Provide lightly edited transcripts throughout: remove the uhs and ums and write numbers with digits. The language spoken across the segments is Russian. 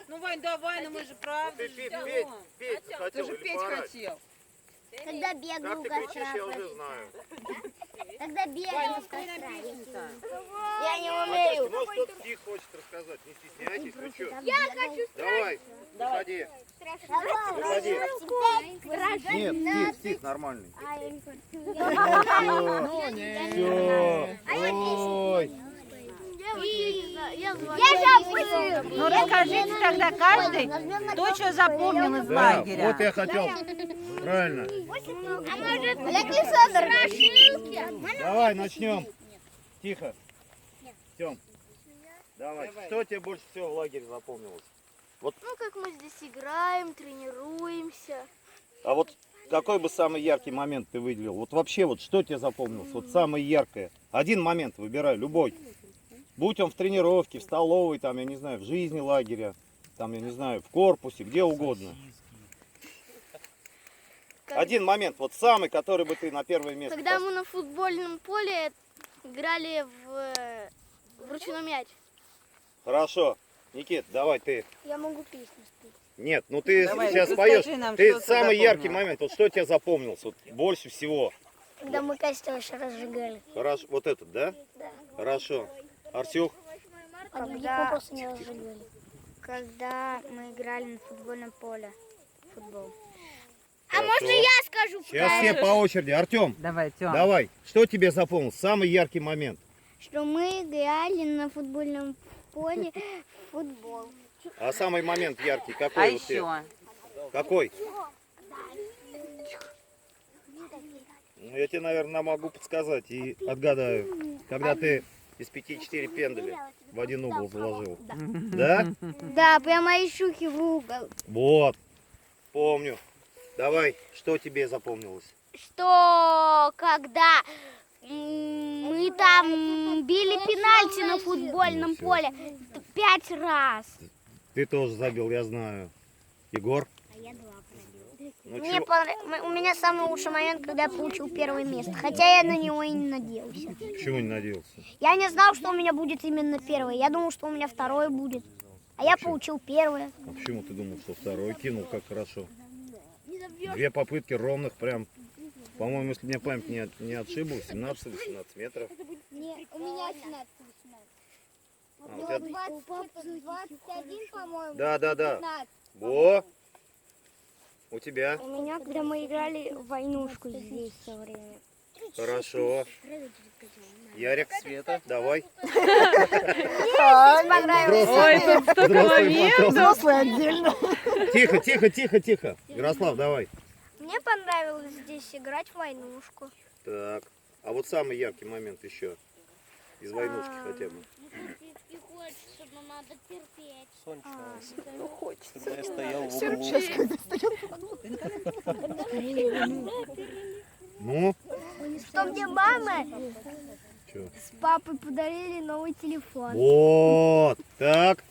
Ну, Вань, давай, ну мы же правда. Ты петь хотел Ты же или петь поорать? хотел. Когда бегаю Как у ты костра. кричишь, я уже знаю. Когда Вань, бегаю ну у спой костра. нам песню-то. Я не Матюшка, умею. может кто-то стих хочет рассказать, не стесняйтесь, вы что? Я хочу Давай, выходи. Выходи. Нет, стих нормальный. Ой. Я же Ну, расскажите тогда каждый, кто что запомнил из Да, лагеря. вот я хотел. Правильно. Александр, Давай, начнем. Тихо. Тём, давай. Что тебе больше всего в лагере запомнилось? ну как мы здесь играем, тренируемся. А вот какой бы самый яркий момент ты выделил? Вот вообще, вот что тебе запомнилось? Вот самое яркое. Один момент выбирай, любой. Будь он в тренировке, в столовой, там, я не знаю, в жизни лагеря, там, я не знаю, в корпусе, где угодно. Один момент, вот самый, который бы ты на первое место Когда мы на футбольном поле играли в ручной мяч. Хорошо. Никит, давай ты. Я могу песню спеть. Нет, ну ты Давай, сейчас ты поешь. скажи нам, Ты что ты самый запомнил. яркий момент. Вот что тебе запомнился? Вот больше всего. Когда мы костер еще разжигали. Хорошо. Вот этот, да? Да. Хорошо. Артюх? Когда не разжигали. Когда мы играли на футбольном поле. Футбол. А можно я скажу? Сейчас все по очереди. Артем, Давай, Тём. давай. Что тебе запомнился? Самый яркий момент. Что мы играли на футбольном поле в футбол. А самый момент яркий А какой? вот тебе? еще? Какой? Ну, я тебе, наверное, могу подсказать и отгадаю. Когда ты из 5-4 пендаля в один угол заложил. Да? Да, прямо из щуки в угол. Вот. Помню. Давай, что тебе запомнилось? Что когда мы там били пенальти на футбольном поле 5 раз. Ты тоже забил, я знаю. Егор? Ну, чего? У меня самый лучший момент, когда я получил первое место. Хотя я на него и не надеялся. Почему не надеялся? Я не знал, что у меня будет именно первое. Я думал, что у меня второе будет. А я получил первое. А почему ты думал, что второй кинул? Как хорошо. 2 попытки ровных прям. По-моему, если мне память не отшибла, 17-18 метров. Не, у меня 17-18. А, у тебя- 21, по-моему. Да. Во! У тебя? У меня, когда мы играли в войнушку здесь все время. Хорошо. Ярик, Света, давай. Ой, тут столько моментов. Взрослые отдельно. Тихо. Ярослав, давай. Мне понравилось здесь играть в войнушку. Так. А вот самый яркий момент еще. Из войнушки хотя бы. И хочется, но надо терпеть. Хочется. Я стоял в углу. Ну? Что мне мама Чё? с папой подарили новый телефон. Вот. Так.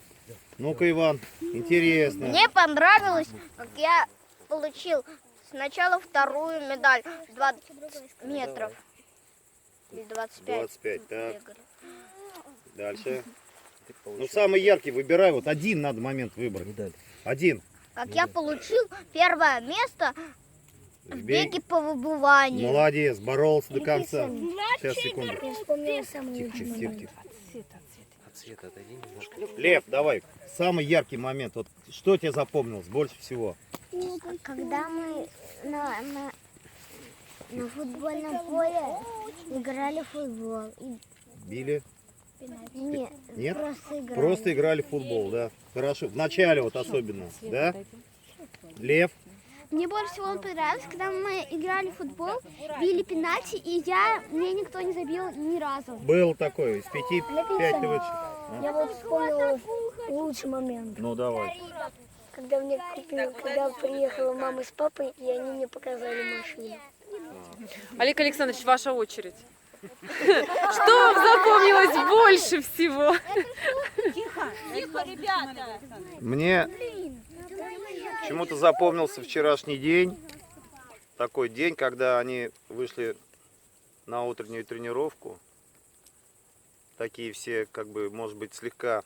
Ну-ка, Иван, интересно. Мне понравилось, как я получил сначала вторую медаль 20 метров. Или 25. 25, так. бегали. Дальше. Ну, самый яркий выбирай. Вот один надо момент выбрать. Один. Как я получил первое место в беге по выбыванию. Молодец, боролся до конца. Сейчас, секунду. Я вспомнила самый Тихо. От света отойди немножко. Лев, давай. Самый яркий момент. Вот что тебе запомнилось больше всего? Когда мы на футбольном поле играли в футбол. Били? Нет? Просто играли. Просто играли в футбол, да? Хорошо. В начале вот особенно, да? Лев? Мне больше всего понравилось, когда мы играли в футбол, били пенальти, и мне никто не забил ни разу. Был такой, из 5 ты вышел. Я вот вспомнила лучший момент. Ну давай. Когда приехала мама с папой, и они мне показали машину. Олег Александрович, ваша очередь. Что вам запомнилось больше всего? Мне почему-то запомнился вчерашний день. Такой день, когда они вышли на утреннюю тренировку. Такие все, как бы, может быть, слегка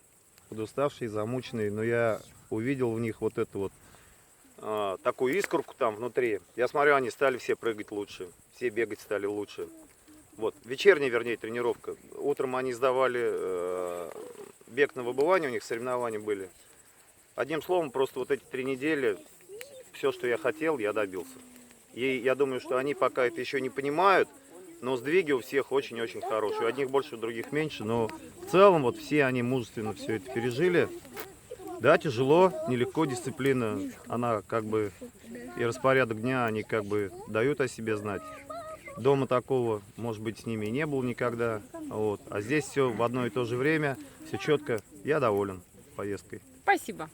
подуставшие, замученные, но я увидел в них вот эту вот такую искорку там внутри. Я смотрю, они стали все прыгать лучше, все бегать стали лучше. Вот, вечерняя, вернее, тренировка. Утром они сдавали бег на выбывание, у них соревнования были. Одним словом, просто вот эти 3 недели, все, что я хотел, я добился. И я думаю, что они пока это еще не понимают, но сдвиги у всех очень-очень хорошие. У одних больше, у других меньше, но в целом вот все они мужественно все это пережили. Да, тяжело, нелегко, дисциплина, она как бы и распорядок дня, они как бы дают о себе знать. Дома такого, может быть, с ними и не было никогда. Вот. А здесь все в одно и то же время, все четко. Я доволен поездкой. Спасибо.